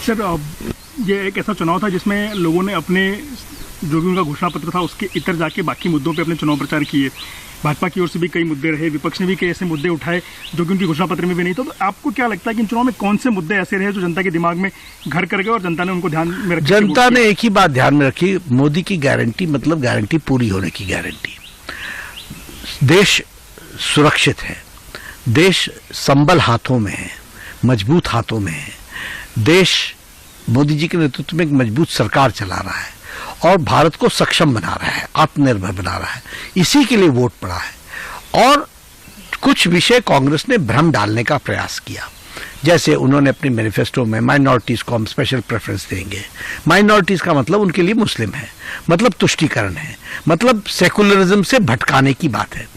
Sir, ये एक ऐसा चुनाव था जिसमें लोगों ने अपने जो भी उनका घोषणा पत्र था उसके इतर जाके बाकी मुद्दों पे अपने चुनाव प्रचार किए। भाजपा की ओर से भी कई मुद्दे रहे, विपक्ष ने भी कई ऐसे मुद्दे उठाए जो कि उनकी घोषणा पत्र में भी नहीं। तो आपको क्या लगता है कि इन चुनाव में कौन से मुद्दे ऐसे रहे जो जनता के दिमाग में घर कर गए और जनता ने उनको ध्यान में रखा? जनता ने एक ही बात ध्यान में रखी, मोदी की गारंटी मतलब गारंटी पूरी होने की गारंटी। देश सुरक्षित है, देश संबल हाथों में है, मजबूत हाथों में है। देश मोदी जी के नेतृत्व में एक मजबूत सरकार चला रहा है और भारत को सक्षम बना रहा है, आत्मनिर्भर बना रहा है। इसी के लिए वोट पड़ा है। और कुछ विषय कांग्रेस ने भ्रम डालने का प्रयास किया, जैसे उन्होंने अपने मैनिफेस्टो में माइनॉरिटीज को हम स्पेशल प्रेफरेंस देंगे। माइनॉरिटीज का मतलब उनके लिए मुस्लिम है, मतलब तुष्टीकरण है, मतलब सेकुलरिज्म से भटकाने की बात है।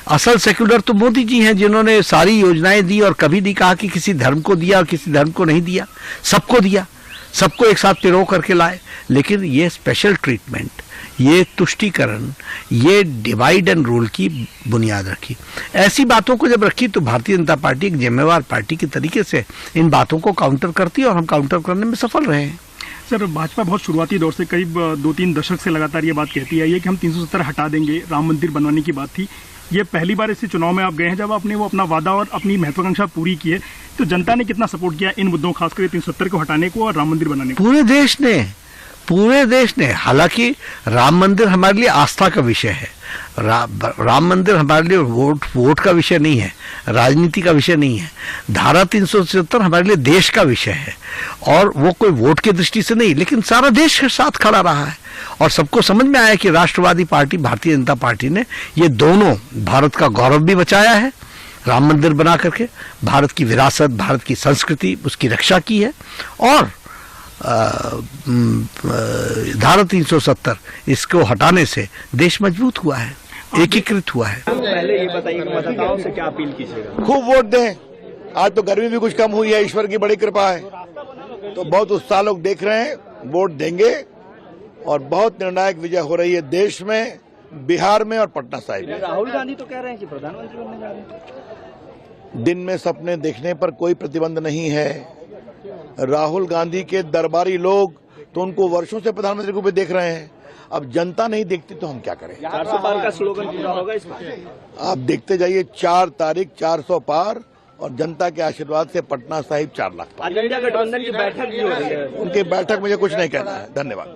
असल सेक्युलर तो मोदी जी हैं, जिन्होंने सारी योजनाएं दी और कभी नहीं कहा कि किसी धर्म को दिया और किसी धर्म को नहीं दिया, सबको दिया, सबको एक साथ पिरो करके लाए। लेकिन ये स्पेशल ट्रीटमेंट, ये तुष्टीकरण, ये डिवाइड एंड रूल की बुनियाद रखी। ऐसी बातों को जब रखी तो भारतीय जनता पार्टी एक जिम्मेवार पार्टी के तरीके से इन बातों को काउंटर करती है और हम काउंटर करने में सफल रहे हैं। सर, भाजपा बहुत शुरुआती दौर से करीब 2-3 दशक से लगातार ये बात कहती है कि हम 370 हटा देंगे, राम मंदिर बनवाने की बात थी। ये पहली बार इसी चुनाव में आप गए हैं जब आपने वो अपना वादा और अपनी महत्वाकांक्षा पूरी की है। तो जनता ने कितना सपोर्ट किया इन मुद्दों, खासकर 370 को हटाने को और राम मंदिर बनाने को? पूरे देश ने। हालांकि राम मंदिर हमारे लिए आस्था का विषय है, राम मंदिर हमारे लिए वोट का विषय नहीं है, राजनीति का विषय नहीं है। धारा 370 हमारे लिए देश का विषय है और वो कोई वोट की दृष्टि से नहीं, लेकिन सारा देश के साथ खड़ा रहा है और सबको समझ में आया कि राष्ट्रवादी पार्टी भारतीय जनता पार्टी ने ये दोनों भारत का गौरव भी बचाया है, राम मंदिर बना करके भारत की विरासत, भारत की संस्कृति, उसकी रक्षा की है। और धारा 370 इसको हटाने से देश मजबूत हुआ है, एकीकृत हुआ है। पहले ये बताइए मतदाताओं से क्या अपील कीजिएगा? खूब वोट दें। आज तो गर्मी भी कुछ कम हुई है, ईश्वर की बड़ी कृपा है, तो बहुत उत्साह लोग देख रहे हैं, वोट देंगे और बहुत निर्णायक विजय हो रही है देश में, बिहार में और पटना साहिब में। राहुल गांधी तो कह रहे हैं कि प्रधानमंत्री बनने जा रहे हैं। दिन में सपने देखने पर कोई प्रतिबंध नहीं है। राहुल गांधी के दरबारी लोग तो उनको वर्षों से प्रधानमंत्री को भी देख रहे हैं। अब जनता नहीं देखती तो हम क्या करें? 400 पार का स्लोगन पूरा होगा इस बार? आप देखते जाइए, 4 तारीख 400 पार और जनता के आशीर्वाद से पटना साहिब 4 लाख पार। इंडिया गठबंधन की बैठक भी हो रही है। उनकी बैठक मुझे कुछ नहीं कहना है। धन्यवाद।